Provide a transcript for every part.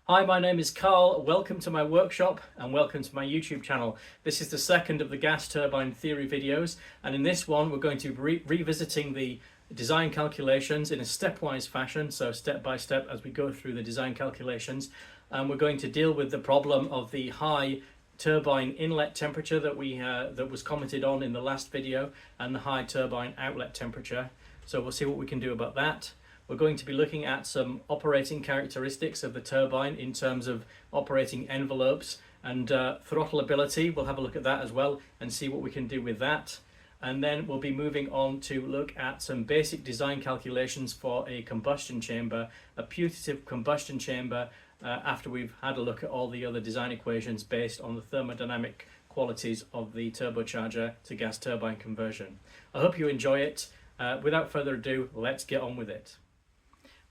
Hi, my name is Carl. Welcome to my workshop and welcome to my YouTube channel. This is the second of the gas turbine theory videos, and in this one we're going to be revisiting the design calculations in a stepwise fashion, so step by step as we go through the design calculations, and we're going to deal with the problem of the high turbine inlet temperature that was commented on in the last video, and the high turbine outlet temperature. So we'll see what we can do about that. We're going to be looking at some operating characteristics of the turbine in terms of operating envelopes and throttle ability. We'll have a look at that as well and see what we can do with that. And then we'll be moving on to look at some basic design calculations for a combustion chamber, a putative combustion chamber, after we've had a look at all the other design equations based on the thermodynamic qualities of the turbocharger to gas turbine conversion. I hope you enjoy it. Without further ado, let's get on with it.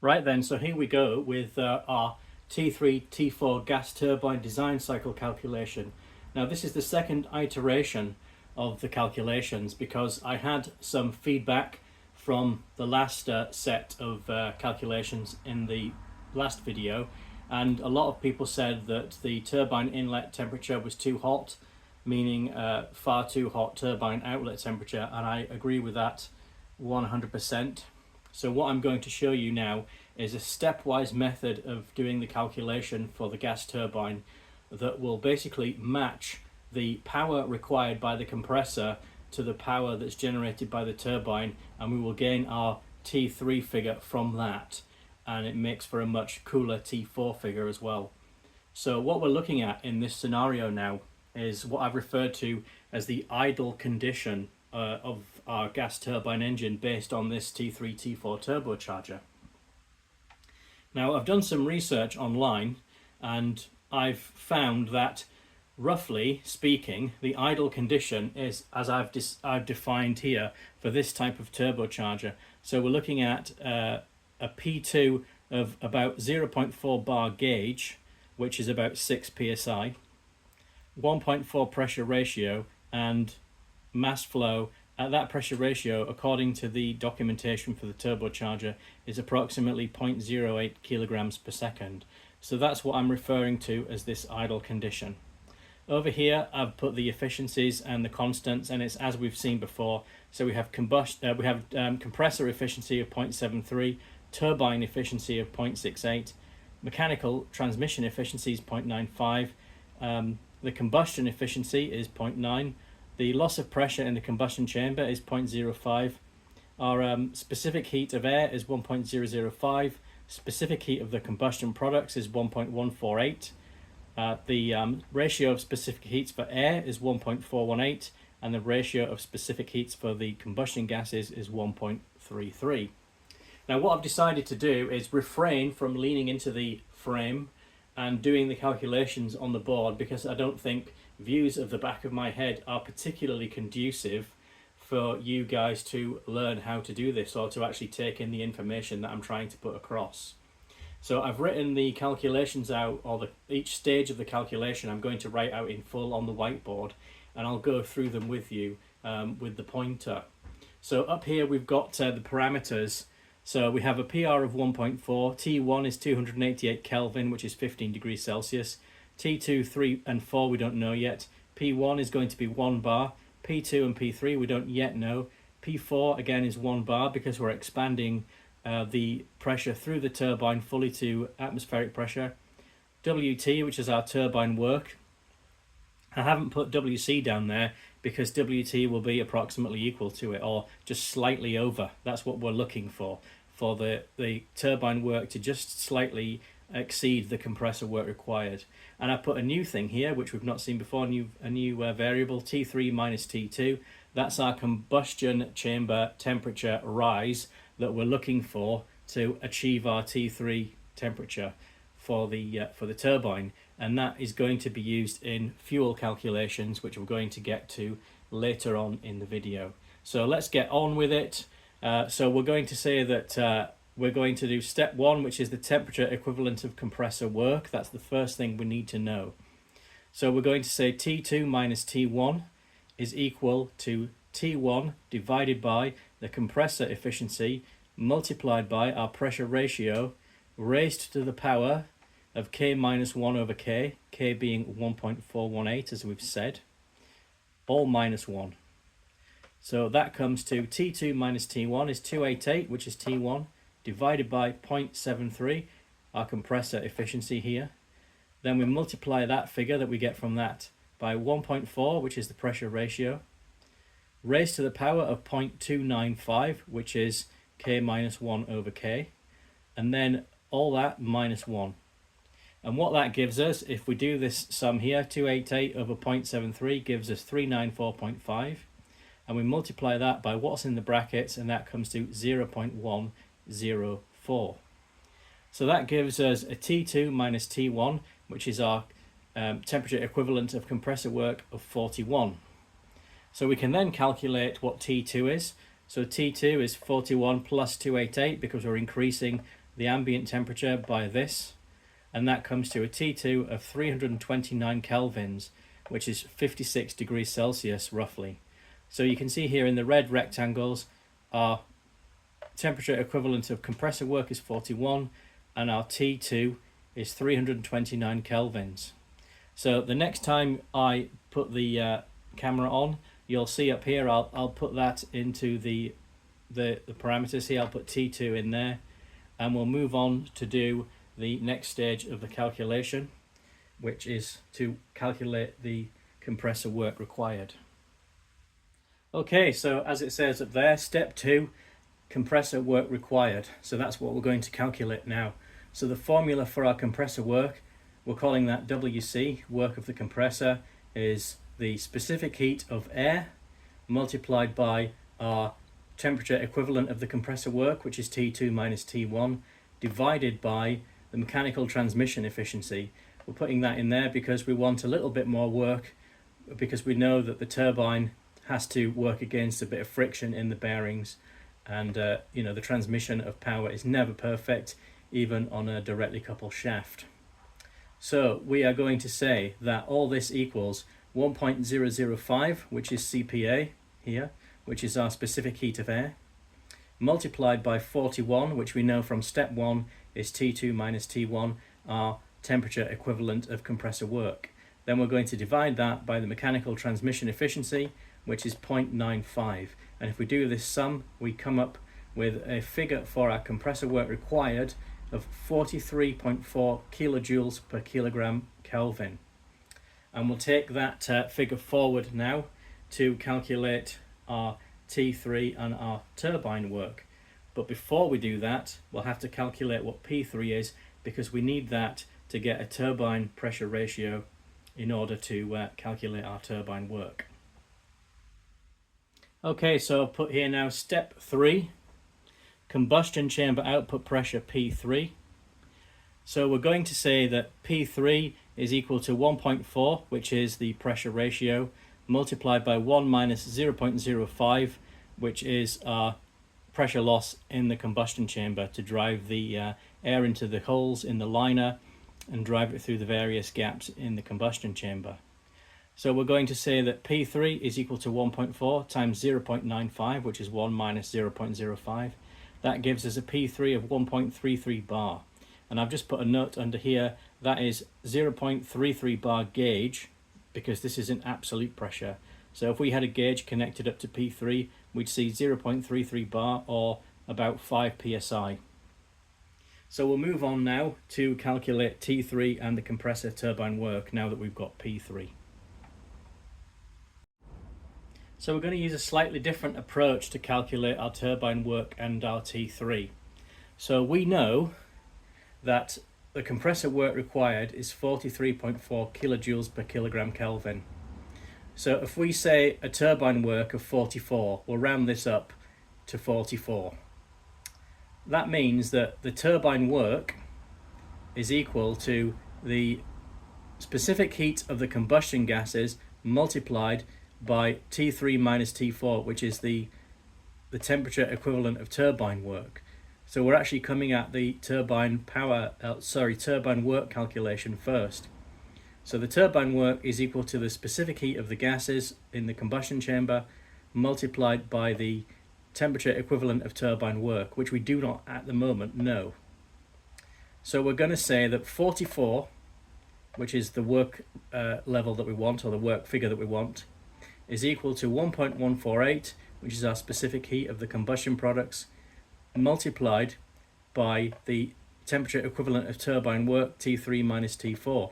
Right then, so here we go with our T3, T4 gas turbine design cycle calculation. Now this is the second iteration of the calculations because I had some feedback from the last set of calculations in the last video, and a lot of people said that the turbine inlet temperature was too hot, meaning far too hot turbine outlet temperature, and I agree with that 100%. So what I'm going to show you now is a stepwise method of doing the calculation for the gas turbine that will basically match the power required by the compressor to the power that's generated by the turbine, and we will gain our T3 figure from that, and it makes for a much cooler T4 figure as well. So what we're looking at in this scenario now is what I've referred to as the idle condition of our gas turbine engine based on this T3, T4 turbocharger. Now I've done some research online and I've found that, roughly speaking, the idle condition is as I've defined here for this type of turbocharger. So we're looking at a P2 of about 0.4 bar gauge, which is about 6 psi, 1.4 pressure ratio, and mass flow at that pressure ratio, according to the documentation for the turbocharger, is approximately 0.08 kilograms per second. So that's what I'm referring to as this idle condition. Over here I've put the efficiencies and the constants, and it's as we've seen before. So we have compressor efficiency of 0.73, turbine efficiency of 0.68, mechanical transmission efficiency is 0.95, the combustion efficiency is 0.9, the loss of pressure in the combustion chamber is 0.05, our specific heat of air is 1.005, specific heat of the combustion products is 1.148, the ratio of specific heats for air is 1.418, and the ratio of specific heats for the combustion gases is 1.33. Now what I've decided to do is refrain from leaning into the frame and doing the calculations on the board, because I don't think views of the back of my head are particularly conducive for you guys to learn how to do this or to actually take in the information that I'm trying to put across. So I've written the calculations out, or each stage of the calculation I'm going to write out in full on the whiteboard, and I'll go through them with you with the pointer. So up here we've got the parameters. So we have a PR of 1.4, T1 is 288 Kelvin, which is 15 degrees Celsius. T2, 3 and 4 we don't know yet. P1 is going to be 1 bar. P2 and P3 we don't yet know. P4 again is 1 bar because we're expanding the pressure through the turbine fully to atmospheric pressure. WT, which is our turbine work. I haven't put WC down there because WT will be approximately equal to it, or just slightly over. That's what we're looking for the turbine work to just slightly exceed the compressor work required. And I put a new thing here which we've not seen before, a new variable, T3 minus T2. That's our combustion chamber temperature rise that we're looking for to achieve our T3 temperature for the turbine, and that is going to be used in fuel calculations, which we're going to get to later on in the video. So let's get on with it. So we're going to say that we're going to do step 1, which is the temperature equivalent of compressor work. That's the first thing we need to know. So we're going to say T2 minus T1 is equal to T1 divided by the compressor efficiency multiplied by our pressure ratio raised to the power of K minus 1 over K, K being 1.418 as we've said, all minus 1. So that comes to T2 minus T1 is 288, which is T1, divided by 0.73, our compressor efficiency here. Then we multiply that figure that we get from that by 1.4, which is the pressure ratio, raised to the power of 0.295, which is K minus 1 over K, and then all that minus 1. And what that gives us, if we do this sum here, 288 over 0.73 gives us 394.5, and we multiply that by what's in the brackets, and that comes to 0.104. So that gives us a T2 minus T1, which is our temperature equivalent of compressor work of 41. So we can then calculate what T2 is. So T2 is 41 plus 288 because we're increasing the ambient temperature by this. And that comes to a T2 of 329 kelvins, which is 56 degrees Celsius roughly. So you can see here in the red rectangles, our temperature equivalent of compressor work is 41 and our T2 is 329 kelvins. So the next time I put the camera on, you'll see up here, I'll put that into the parameters here. I'll put T2 in there, and we'll move on to do the next stage of the calculation, which is to calculate the compressor work required. Okay, so as it says up there, step 2, compressor work required. So that's what we're going to calculate now. So the formula for our compressor work, we're calling that WC, work of the compressor, is the specific heat of air multiplied by our temperature equivalent of the compressor work, which is T2 minus T1, divided by the mechanical transmission efficiency. We're putting that in there because we want a little bit more work, because we know that the turbine has to work against a bit of friction in the bearings, and you know, the transmission of power is never perfect, even on a directly coupled shaft. So we are going to say that all this equals 1.005, which is CPA here, which is our specific heat of air, multiplied by 41, which we know from step 1 is T2 minus T1, our temperature equivalent of compressor work. Then we're going to divide that by the mechanical transmission efficiency, which is 0.95. And if we do this sum, we come up with a figure for our compressor work required of 43.4 kilojoules per kilogram Kelvin. And we'll take that figure forward now to calculate our T3 and our turbine work. But before we do that, we'll have to calculate what P3 is, because we need that to get a turbine pressure ratio in order to calculate our turbine work. Okay, so I'll put here now step 3, combustion chamber output pressure P3. So we're going to say that P3 is equal to 1.4, which is the pressure ratio, multiplied by 1 minus 0.05, which is our pressure loss in the combustion chamber to drive the air into the holes in the liner and drive it through the various gaps in the combustion chamber. So we're going to say that P3 is equal to 1.4 times 0.95, which is 1 minus 0.05. That gives us a P3 of 1.33 bar. And I've just put a note under here, that is 0.33 bar gauge, because this is an absolute pressure. So if we had a gauge connected up to P3, we'd see 0.33 bar, or about 5 psi. So we'll move on now to calculate T3 and the compressor turbine work now that we've got P3. So we're going to use a slightly different approach to calculate our turbine work and our T3. So we know that the compressor work required is 43.4 kilojoules per kilogram Kelvin. So if we say a turbine work of 44, we'll round this up to 44. That means that the turbine work is equal to the specific heat of the combustion gases multiplied by T3 minus T4, which is the temperature equivalent of turbine work. So we're actually coming at the turbine work calculation first. So the turbine work is equal to the specific heat of the gases in the combustion chamber multiplied by the temperature equivalent of turbine work, which we do not at the moment know. So we're going to say that 44, which is the work level that we want, or the work figure that we want, is equal to 1.148, which is our specific heat of the combustion products, multiplied by the temperature equivalent of turbine work, T3 minus T4.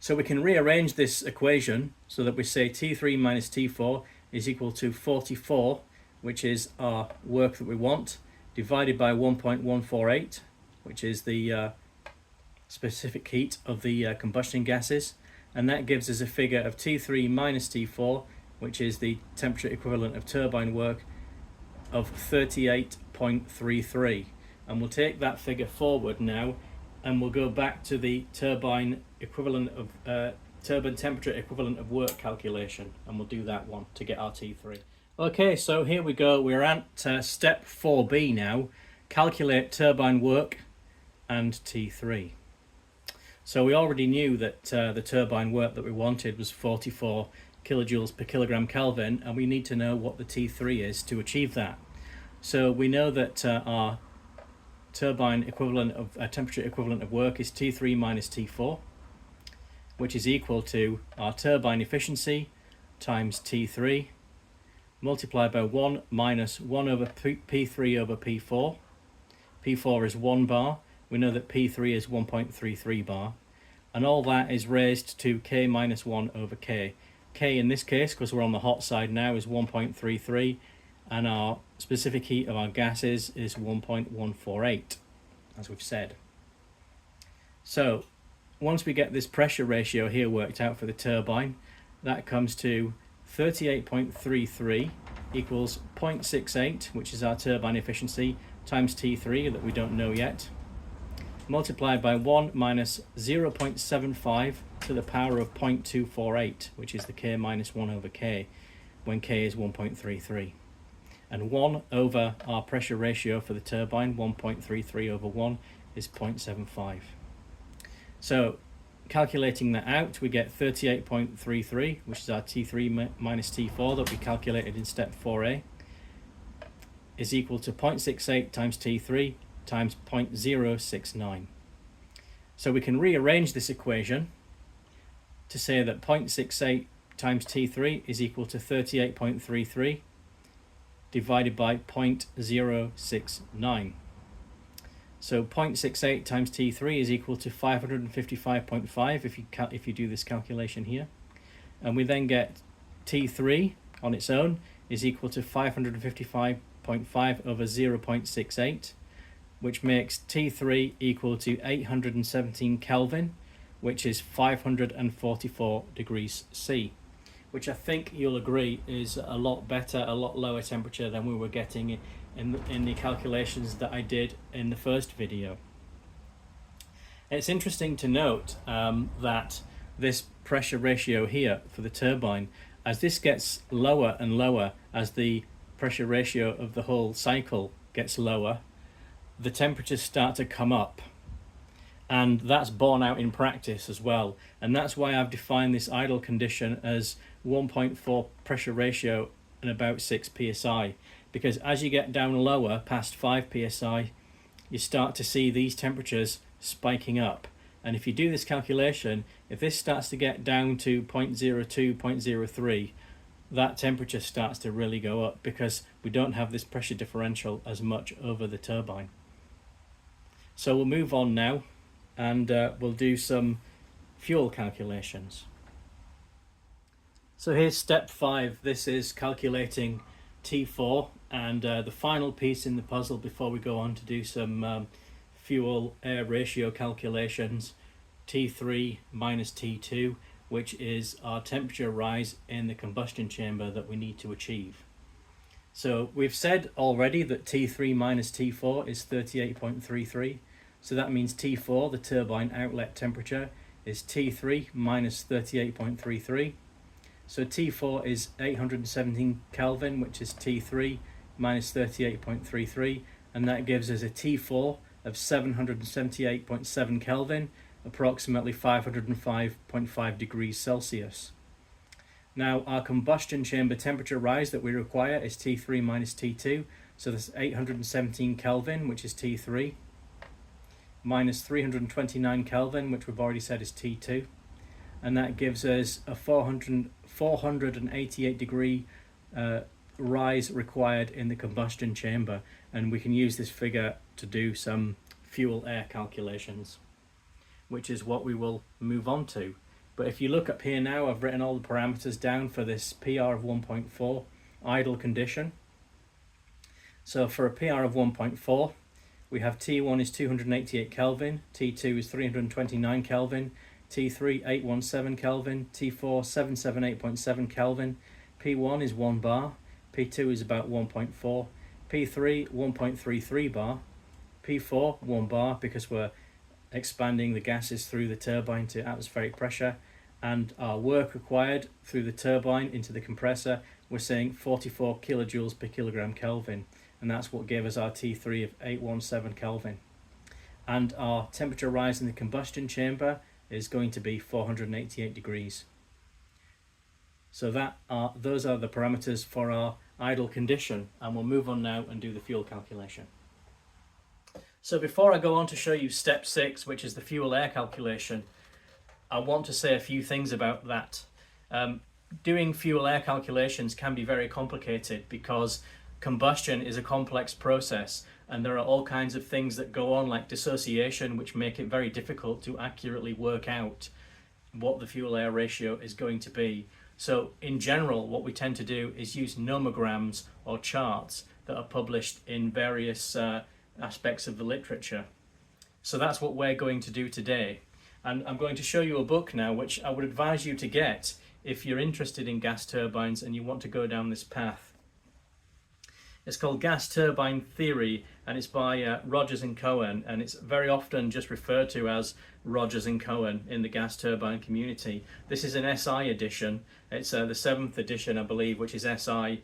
So we can rearrange this equation so that we say T3 minus T4 is equal to 44, which is our work that we want, divided by 1.148, which is the specific heat of the combustion gases, and that gives us a figure of T3 minus T4, which is the temperature equivalent of turbine work, of 38.33. And we'll take that figure forward now, and we'll go back to the turbine equivalent of turbine temperature equivalent of work calculation, and we'll do that one to get our T3. Okay, so here we go. We're at step 4b now. Calculate turbine work and T3. So we already knew that the turbine work that we wanted was 44 kilojoules per kilogram Kelvin, and we need to know what the T3 is to achieve that. So we know that our turbine equivalent of temperature equivalent of work is T3 minus T4, which is equal to our turbine efficiency times T3 multiplied by 1 minus 1 over P3 over P4. P4 is 1 bar. We know that P3 is 1.33 bar, and all that is raised to K minus 1 over K. K in this case, because we're on the hot side now, is 1.33, and our specific heat of our gases is 1.148, as we've said. So once we get this pressure ratio here worked out for the turbine, that comes to 38.33 equals 0.68, which is our turbine efficiency, times T3 that we don't know yet, multiplied by 1 minus 0.75 to the power of 0.248, which is the K minus 1 over K, when K is 1.33. And 1 over our pressure ratio for the turbine, 1.33 over 1, is 0.75. So calculating that out, we get 38.33, which is our T3 minus T4 that we calculated in step 4a, is equal to 0.68 times T3 times 0.069. So we can rearrange this equation to say that 0.68 times T3 is equal to 38.33 divided by 0.069. So 0.68 times T3 is equal to 555.5 if you do this calculation here. And we then get T3 on its own is equal to 555.5 over 0.68, which makes T3 equal to 817 Kelvin, which is 544 degrees C, which I think you'll agree is a lot better, a lot lower temperature than we were getting in the calculations that I did in the first video. It's interesting to note that this pressure ratio here for the turbine, as this gets lower and lower, as the pressure ratio of the whole cycle gets lower, the temperatures start to come up, and that's borne out in practice as well. And that's why I've defined this idle condition as 1.4 pressure ratio and about 6 psi, because as you get down lower past 5 psi, you start to see these temperatures spiking up. And if you do this calculation, if this starts to get down to 0.02, 0.03, that temperature starts to really go up, because we don't have this pressure differential as much over the turbine. So we'll move on now, and we'll do some fuel calculations. So here's step 5. This is calculating T4, and the final piece in the puzzle before we go on to do some fuel-air ratio calculations, T3 minus T2, which is our temperature rise in the combustion chamber that we need to achieve. So we've said already that T3 minus T4 is 38.33, so that means T4, the turbine outlet temperature, is T3 minus 38.33. So T4 is 817 Kelvin, which is T3 minus 38.33, and that gives us a T4 of 778.7 Kelvin, approximately 505.5 degrees Celsius. Now our combustion chamber temperature rise that we require is T3 minus T2, so that's 817 Kelvin, which is T3, minus 329 Kelvin, which we've already said is T2. And that gives us a 488 degree rise required in the combustion chamber. And we can use this figure to do some fuel air calculations, which is what we will move on to. But if you look up here now, I've written all the parameters down for this PR of 1.4 idle condition. So for a PR of 1.4, we have T1 is 288 Kelvin, T2 is 329 Kelvin, T3 817 Kelvin, T4 778.7 Kelvin, P1 is 1 bar, P2 is about 1.4, P3 1.33 bar, P4 1 bar because we're expanding the gases through the turbine to atmospheric pressure, and our work required through the turbine into the compressor, we're saying 44 kilojoules per kilogram Kelvin, and that's what gave us our T3 of 817 Kelvin. And our temperature rise in the combustion chamber is going to be 488 degrees. So those are the parameters for our idle condition, and we'll move on now and do the fuel calculation. So before I go on to show you step 6, which is the fuel air calculation, I want to say a few things about that. Doing fuel air calculations can be very complicated because combustion is a complex process and there are all kinds of things that go on, like dissociation, which make it very difficult to accurately work out what the fuel air ratio is going to be. So in general, what we tend to do is use nomograms or charts that are published in various aspects of the literature. So that's what we're going to do today. And I'm going to show you a book now, which I would advise you to get if you're interested in gas turbines and you want to go down this path. It's called Gas Turbine Theory, and it's by Rogers and Cohen, and it's very often just referred to as Rogers and Cohen in the gas turbine community. This is an SI edition. It's the 7th edition, I believe, which is SI.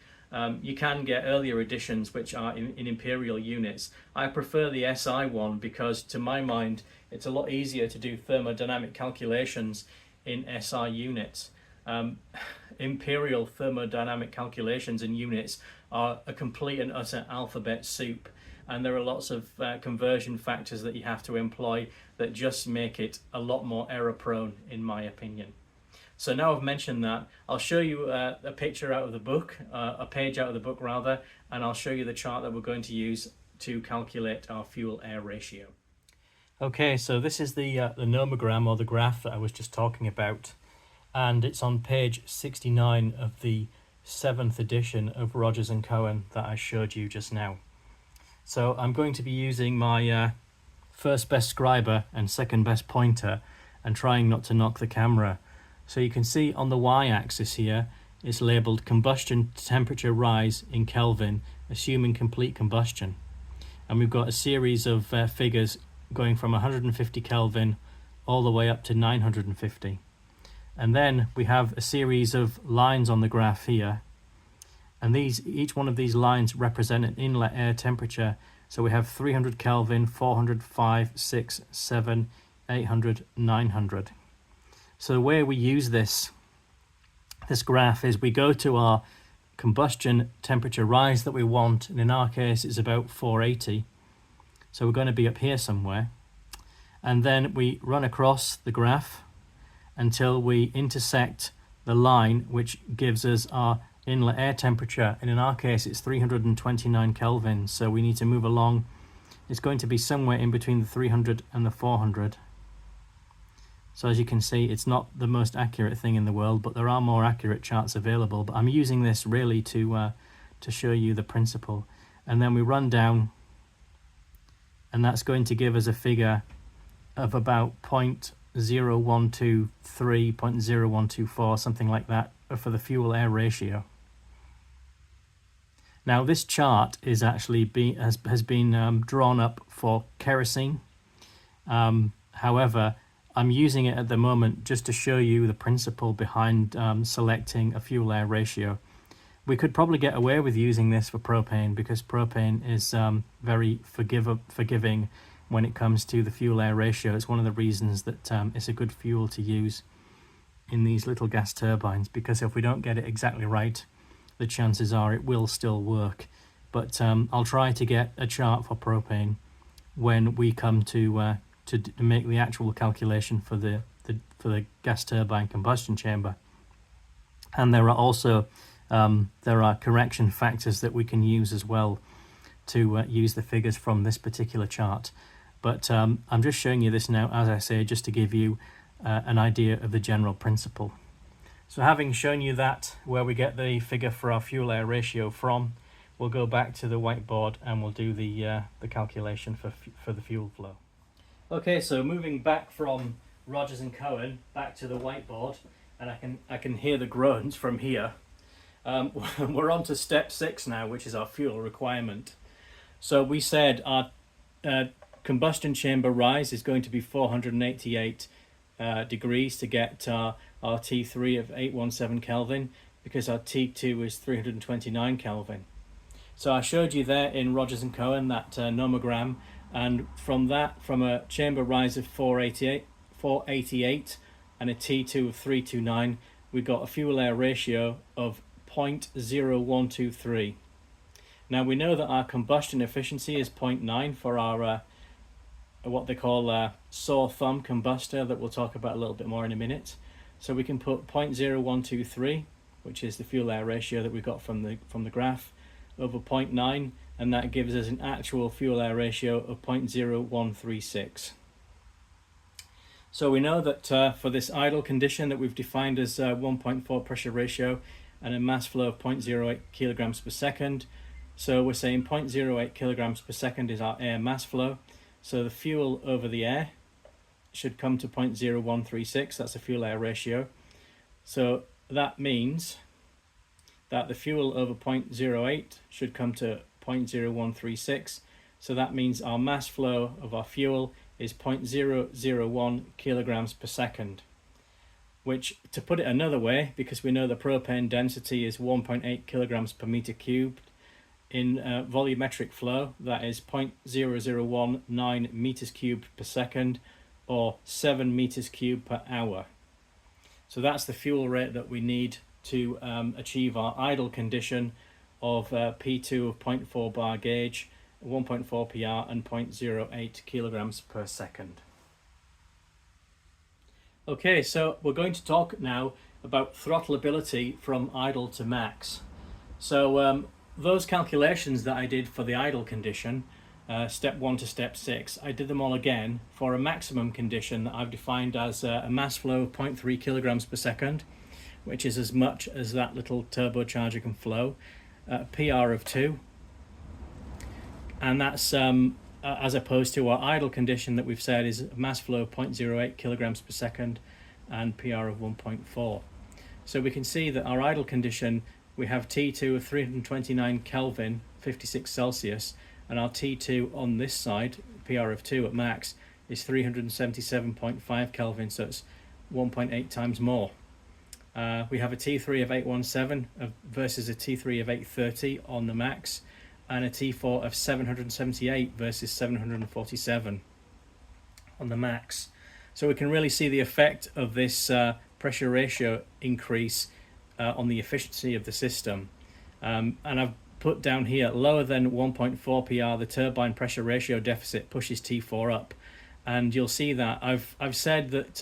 You can get earlier editions which are in imperial units. I prefer the SI one because, to my mind, it's a lot easier to do thermodynamic calculations in SI units. Imperial thermodynamic calculations in units are a complete and utter alphabet soup, and there are lots of conversion factors that you have to employ that just make it a lot more error prone, in my opinion. So now I've mentioned that, I'll show you a picture out of the book, a page out of the book rather, and I'll show you the chart that we're going to use to calculate our fuel air ratio. Okay, so this is the nomogram, or the graph that I was just talking about, and it's on page 69 of the 7th edition of Rogers and Cohen that I showed you just now. So I'm going to be using my first best scriber and second best pointer and trying not to knock the camera. So you can see on the y-axis here it's labelled combustion temperature rise in Kelvin, assuming complete combustion. And we've got a series of figures going from 150 Kelvin all the way up to 950. And then we have a series of lines on the graph here, and each one of these lines represent an inlet air temperature. So we have 300 Kelvin, 400, 5, 6, 7, 800, 900. So the way we use this graph is we go to our combustion temperature rise that we want, and in our case it's about 480. So we're going to be up here somewhere, and then we run across the graph until we intersect the line which gives us our inlet air temperature, and in our case it's 329 Kelvin, so we need to move along. It's going to be somewhere in between the 300 and the 400. So as you can see, it's not the most accurate thing in the world, but there are more accurate charts available. But I'm using this really to show you the principle. And then we run down, and that's going to give us a figure of about 0.0123, 0.0124, something like that, for the fuel air ratio. Now this chart is actually has been drawn up for kerosene. However, I'm using it at the moment just to show you the principle behind selecting a fuel air ratio. We could probably get away with using this for propane because propane is very forgiving when it comes to the fuel air ratio. It's one of the reasons that it's a good fuel to use in these little gas turbines, because if we don't get it exactly right, the chances are it will still work. But I'll try to get a chart for propane when we come to to make the actual calculation for the gas turbine combustion chamber. And there are also correction factors that we can use as well to use the figures from this particular chart. But I'm just showing you this now, as I say, just to give you an idea of the general principle. So having shown you that, where we get the figure for our fuel air ratio from, we'll go back to the whiteboard and we'll do the calculation for the fuel flow. Okay, so moving back from Rogers and Cohen back to the whiteboard, and I can hear the groans from here. We're on to step 6 now, which is our fuel requirement. So we said our combustion chamber rise is going to be 488 degrees to get our T3 of 817 Kelvin, because our T2 is 329 Kelvin. So I showed you there in Rogers and Cohen that nomogram, and from a chamber rise of 488 and a T2 of 329, we got a fuel air ratio of 0.0123. Now we know that our combustion efficiency is 0.9 for our what they call saw thumb combustor, that we'll talk about a little bit more in a minute. So we can put 0.0123, which is the fuel air ratio that we got from the graph, over 0.9, and that gives us an actual fuel air ratio of 0.0136. So we know that for this idle condition that we've defined as 1.4 pressure ratio and a mass flow of 0.08 kilograms per second. So we're saying 0.08 kilograms per second is our air mass flow. So the fuel over the air should come to 0.0136, that's a fuel air ratio. So that means that the fuel over 0.08 should come to 0.0136. So that means our mass flow of our fuel is 0.001 kilograms per second. Which, to put it another way, because we know the propane density is 1.8 kilograms per meter cubed, in volumetric flow, that is 0.0019 meters cubed per second, or 7 meters cubed per hour. So that's the fuel rate that we need to achieve our idle condition of P2 of 0.4 bar gauge, 1.4 PR and 0.08 kilograms per second. Okay, so we're going to talk now about throttleability from idle to max. So those calculations that I did for the idle condition, step 1 to step 6, I did them all again for a maximum condition that I've defined as a mass flow of 0.3 kilograms per second, which is as much as that little turbocharger can flow, PR of 2, and that's as opposed to our idle condition that we've said is a mass flow of 0.08 kilograms per second and PR of 1.4. So we can see that our idle condition, we have T2 of 329 Kelvin, 56 Celsius, and our T2 on this side, PR of 2 at max, is 377.5 Kelvin, so it's 1.8 times more. We have a T3 of 817 versus a T3 of 830 on the max, and a T4 of 778 versus 747 on the max. So we can really see the effect of this pressure ratio increase on the efficiency of the system. And I've put down here, lower than 1.4 PR, the turbine pressure ratio deficit pushes T4 up. And you'll see that I've said that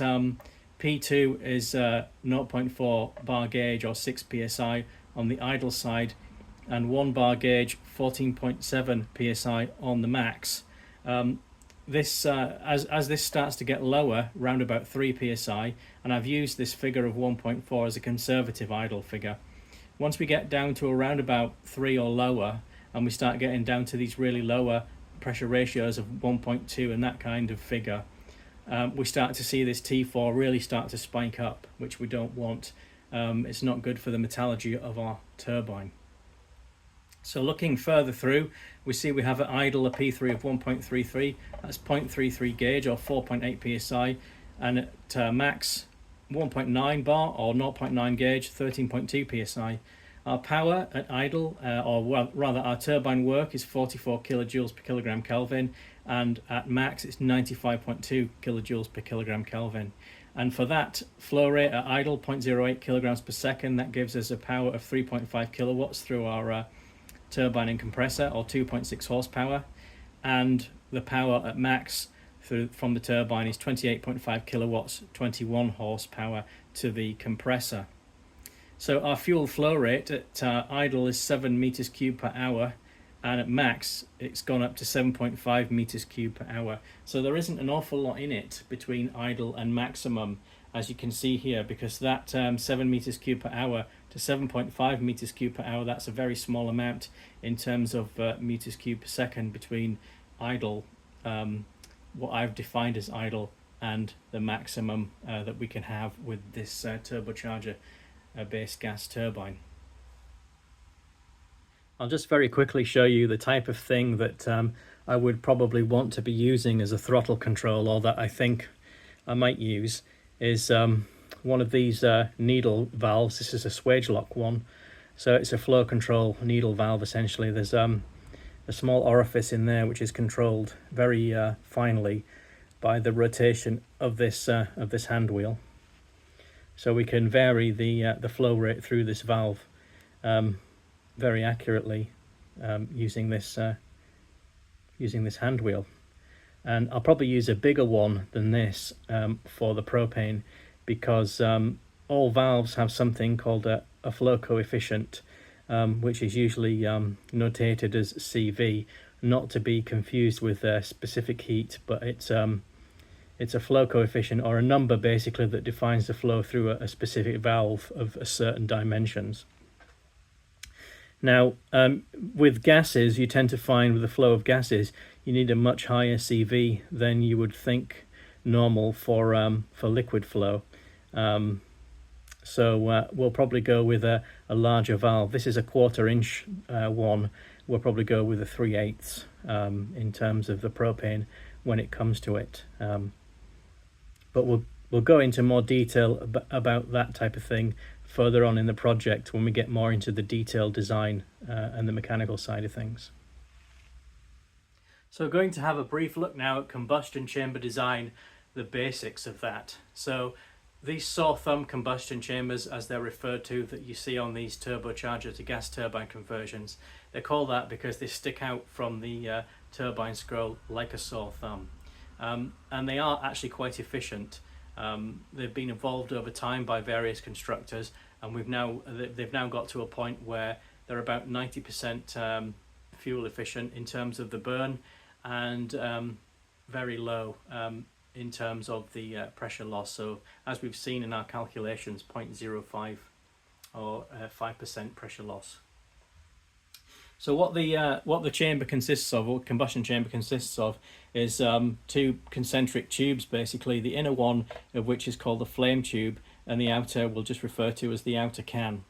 P2 is 0.4 bar gauge or 6 psi on the idle side, and 1 bar gauge 14.7 psi on the max. This as this starts to get lower, round about 3 psi, and I've used this figure of 1.4 as a conservative idle figure. Once we get down to around about 3 or lower, and we start getting down to these really lower pressure ratios of 1.2 and that kind of figure, we start to see this T4 really start to spike up, which we don't want. It's not good for the metallurgy of our turbine. So looking further through, we see we have at idle a P3 of 1.33, that's 0.33 gauge or 4.8 psi, and at max 1.9 bar or 0.9 gauge, 13.2 psi. Our power at idle, or rather our turbine work, is 44 kilojoules per kilogram Kelvin, and at max it's 95.2 kilojoules per kilogram Kelvin. And for that flow rate at idle, 0.08 kilograms per second, that gives us a power of 3.5 kilowatts through our turbine and compressor, or 2.6 horsepower, and the power at max from the turbine is 28.5 kilowatts, 21 horsepower to the compressor. So our fuel flow rate at idle is 7 meters cubed per hour, and at max it's gone up to 7.5 meters cubed per hour. So there isn't an awful lot in it between idle and maximum, as you can see here, because that 7 meters cubed per hour to 7.5 meters cubed per hour, that's a very small amount in terms of meters cubed per second between idle, what I've defined as idle, and the maximum that we can have with this turbocharger based gas turbine. I'll just very quickly show you the type of thing that I would probably want to be using as a throttle control, or that I think I might use, is one of these needle valves. This is a swage lock one, so it's a flow control needle valve essentially. There's a small orifice in there which is controlled very finely by the rotation of this hand wheel. So we can vary the flow rate through this valve very accurately using this hand wheel. And I'll probably use a bigger one than this for the propane, because all valves have something called a flow coefficient, which is usually notated as CV, not to be confused with specific heat, but it's a flow coefficient, or a number basically, that defines the flow through a specific valve of certain dimensions. Now, with gases, you tend to find with the flow of gases, you need a much higher CV than you would think normal for liquid flow. So we'll probably go with a larger valve. This is a 1/4 inch one. We'll probably go with a 3/8 in terms of the propane when it comes to it. But we'll go into more detail about that type of thing further on in the project, when we get more into the detailed design and the mechanical side of things. So going to have a brief look now at combustion chamber design, the basics of that. So these saw thumb combustion chambers, as they're referred to, that you see on these turbocharger to gas turbine conversions, they're called that because they stick out from the turbine scroll like a saw thumb. And they are actually quite efficient. They've been evolved over time by various constructors, and they've now got to a point where they're about 90% fuel efficient in terms of the burn, and very low in terms of the pressure loss. So as we've seen in our calculations, 0.05 or 5% pressure loss. So what the chamber consists of, or combustion chamber consists of, is two concentric tubes basically, the inner one of which is called the flame tube, and the outer we'll just refer to as the outer can.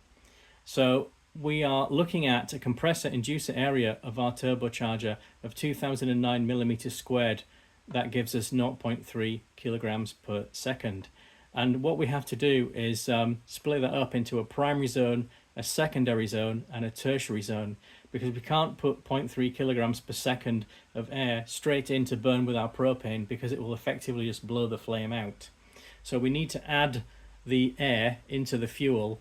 So we are looking at a compressor inducer area of our turbocharger of 2009 millimeters squared. That gives us 0.3 kilograms per second. And what we have to do is split that up into a primary zone, a secondary zone, and a tertiary zone, because we can't put 0.3 kilograms per second of air straight in to burn with our propane, because it will effectively just blow the flame out. So we need to add the air into the fuel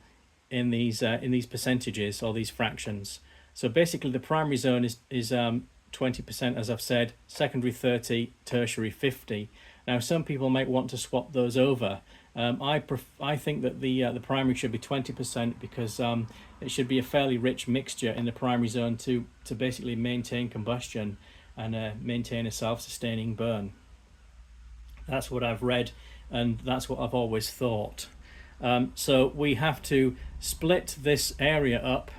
in these percentages, or these fractions. So basically the primary zone is 20%, as I've said, secondary 30, tertiary 50. Now some people might want to swap those over. I think that the primary should be 20%, because it should be a fairly rich mixture in the primary zone to basically maintain combustion and maintain a self-sustaining burn. That's what I've read, and that's what I've always thought. So we have to split this area up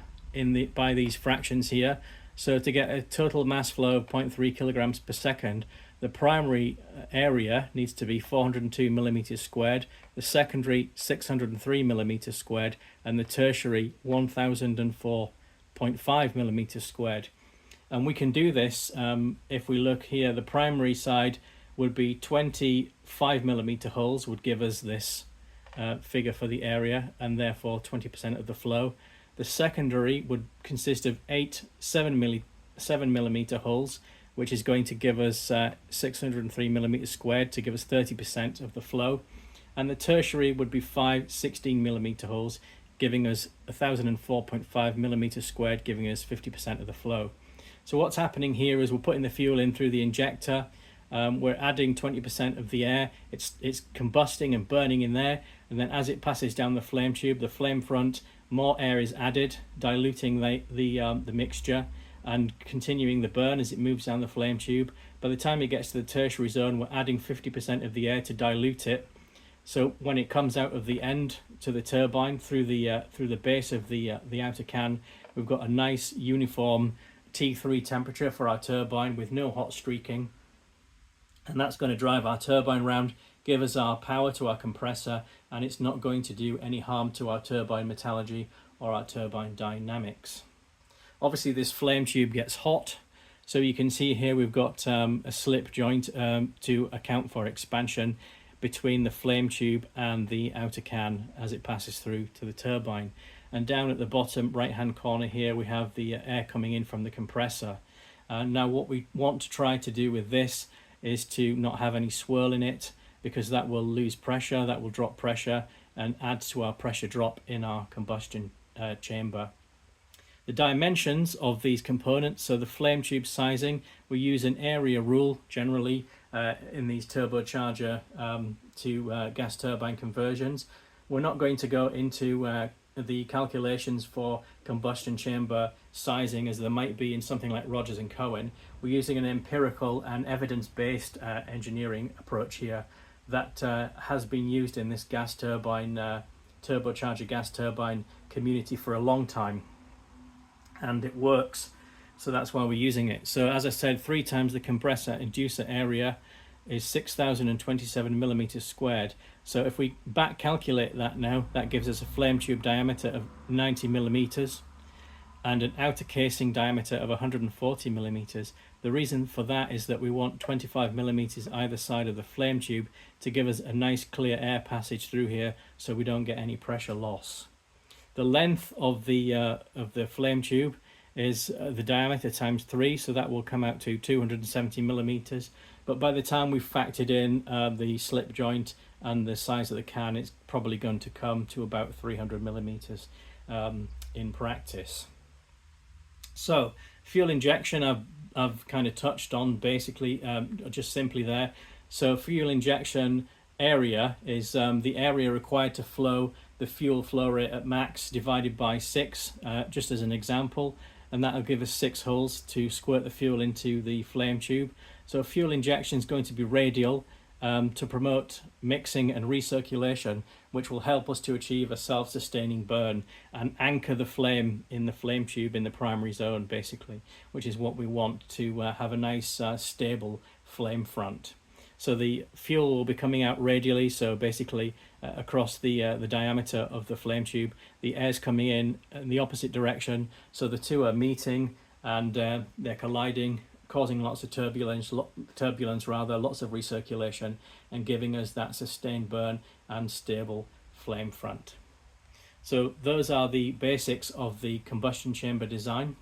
by these fractions here. So to get a total mass flow of 0.3 kilograms per second, the primary area needs to be 402 millimeters squared, the secondary 603 millimeters squared, and the tertiary 1004.5 millimeters squared. And we can do this if we look here. The primary side would be 25 millimeter holes, would give us this figure for the area, and therefore 20% of the flow. The secondary would consist of 7 millimeter holes, which is going to give us 603 millimeters squared, to give us 30% of the flow. And the tertiary would be 16 millimeter holes, giving us 1004.5 millimeters squared, giving us 50% of the flow. So what's happening here is we're putting the fuel in through the injector, we're adding 20% of the air. It's combusting and burning in there, and then as it passes down the flame tube, the flame front, more air is added, diluting the mixture and continuing the burn as it moves down the flame tube. By the time it gets to the tertiary zone, we're adding 50% of the air to dilute it. So when it comes out of the end to the turbine through the base of the outer can, we've got a nice uniform T3 temperature for our turbine with no hot streaking, and that's going to drive our turbine round, give us our power to our compressor, and it's not going to do any harm to our turbine metallurgy or our turbine dynamics. Obviously this flame tube gets hot, so you can see here we've got a slip joint to account for expansion between the flame tube and the outer can as it passes through to the turbine. And down at the bottom right hand corner here we have the air coming in from the compressor. Now what we want to try to do with this is to not have any swirl in it, because that will lose pressure, that will drop pressure and add to our pressure drop in our combustion chamber. The dimensions of these components, so the flame tube sizing, we use an area rule generally in these turbocharger to gas turbine conversions. We're not going to go into the calculations for combustion chamber sizing as there might be in something like Rogers and Cohen. We're using an empirical and evidence-based engineering approach here that has been used in this gas turbine, turbocharger gas turbine community for a long time, and it works, so that's why we're using it. So as I said, 3 times the compressor inducer area is 6,027 millimeters squared. So if we back calculate that now, that gives us a flame tube diameter of 90 millimeters and an outer casing diameter of 140 millimeters. The reason for that is that we want 25 millimeters either side of the flame tube to give us a nice clear air passage through here so we don't get any pressure loss. The length of the flame tube is the diameter times 3, so that will come out to 270 millimeters. But by the time we've factored in the slip joint and the size of the can, it's probably going to come to about 300 millimeters in practice. So fuel injection I've kind of touched on basically, just simply there. So fuel injection area is the area required to flow the fuel flow rate at max divided by 6, just as an example, and that will give us 6 holes to squirt the fuel into the flame tube. So fuel injection is going to be radial to promote mixing and recirculation, which will help us to achieve a self-sustaining burn and anchor the flame in the flame tube in the primary zone, basically, which is what we want to have a nice stable flame front. So the fuel will be coming out radially, so basically across the diameter of the flame tube. The air's coming in the opposite direction, so the two are meeting and they're colliding, causing lots of turbulence, lots of recirculation, and giving us that sustained burn and stable flame front. So those are the basics of the combustion chamber design.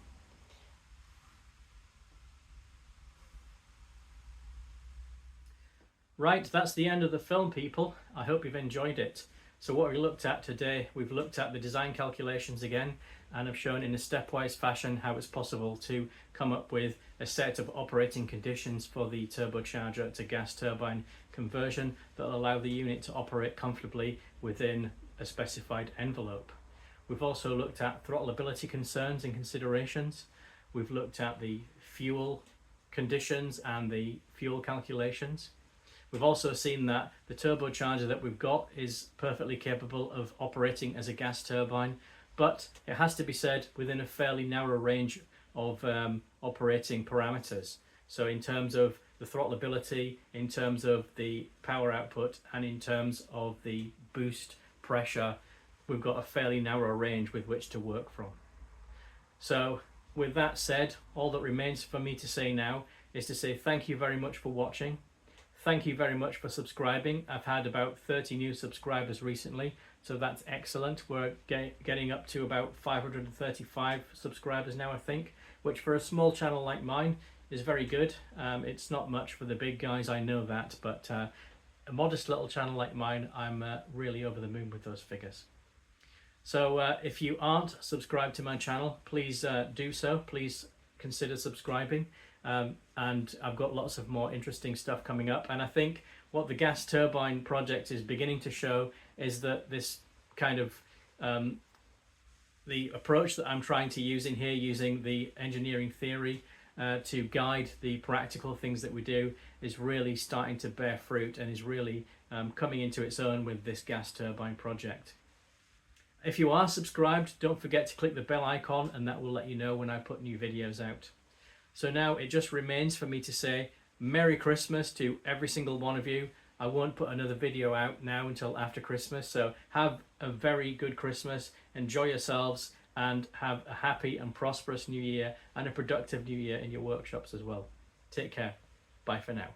Right, that's the end of the film, people. I hope you've enjoyed it. So what we looked at today, we've looked at the design calculations again, and I've shown in a stepwise fashion how it's possible to come up with a set of operating conditions for the turbocharger to gas turbine conversion that will allow the unit to operate comfortably within a specified envelope. We've also looked at throttleability concerns and considerations. We've looked at the fuel conditions and the fuel calculations. We've also seen that the turbocharger that we've got is perfectly capable of operating as a gas turbine, but it has to be said within a fairly narrow range of operating parameters. So in terms of the throttleability, in terms of the power output, and in terms of the boost pressure, we've got a fairly narrow range with which to work from. So with that said, all that remains for me to say now is to say thank you very much for watching. Thank you very much for subscribing. I've had about 30 new subscribers recently, so that's excellent. We're getting up to about 535 subscribers now, I think, which for a small channel like mine is very good. It's not much for the big guys, I know that, but a modest little channel like mine, I'm really over the moon with those figures. So if you aren't subscribed to my channel, please do so. Please consider subscribing. and I've got lots of more interesting stuff coming up. And I think what the gas turbine project is beginning to show is that this kind of the approach that I'm trying to use in here, using the engineering theory to guide the practical things that we do, is really starting to bear fruit and is really coming into its own with this gas turbine project. If you are subscribed, don't forget to click the bell icon, and that will let you know when I put new videos out. So now it just remains for me to say Merry Christmas to every single one of you. I won't put another video out now until after Christmas, so have a very good Christmas, enjoy yourselves, and have a happy and prosperous new year and a productive new year in your workshops as well. Take care. Bye for now.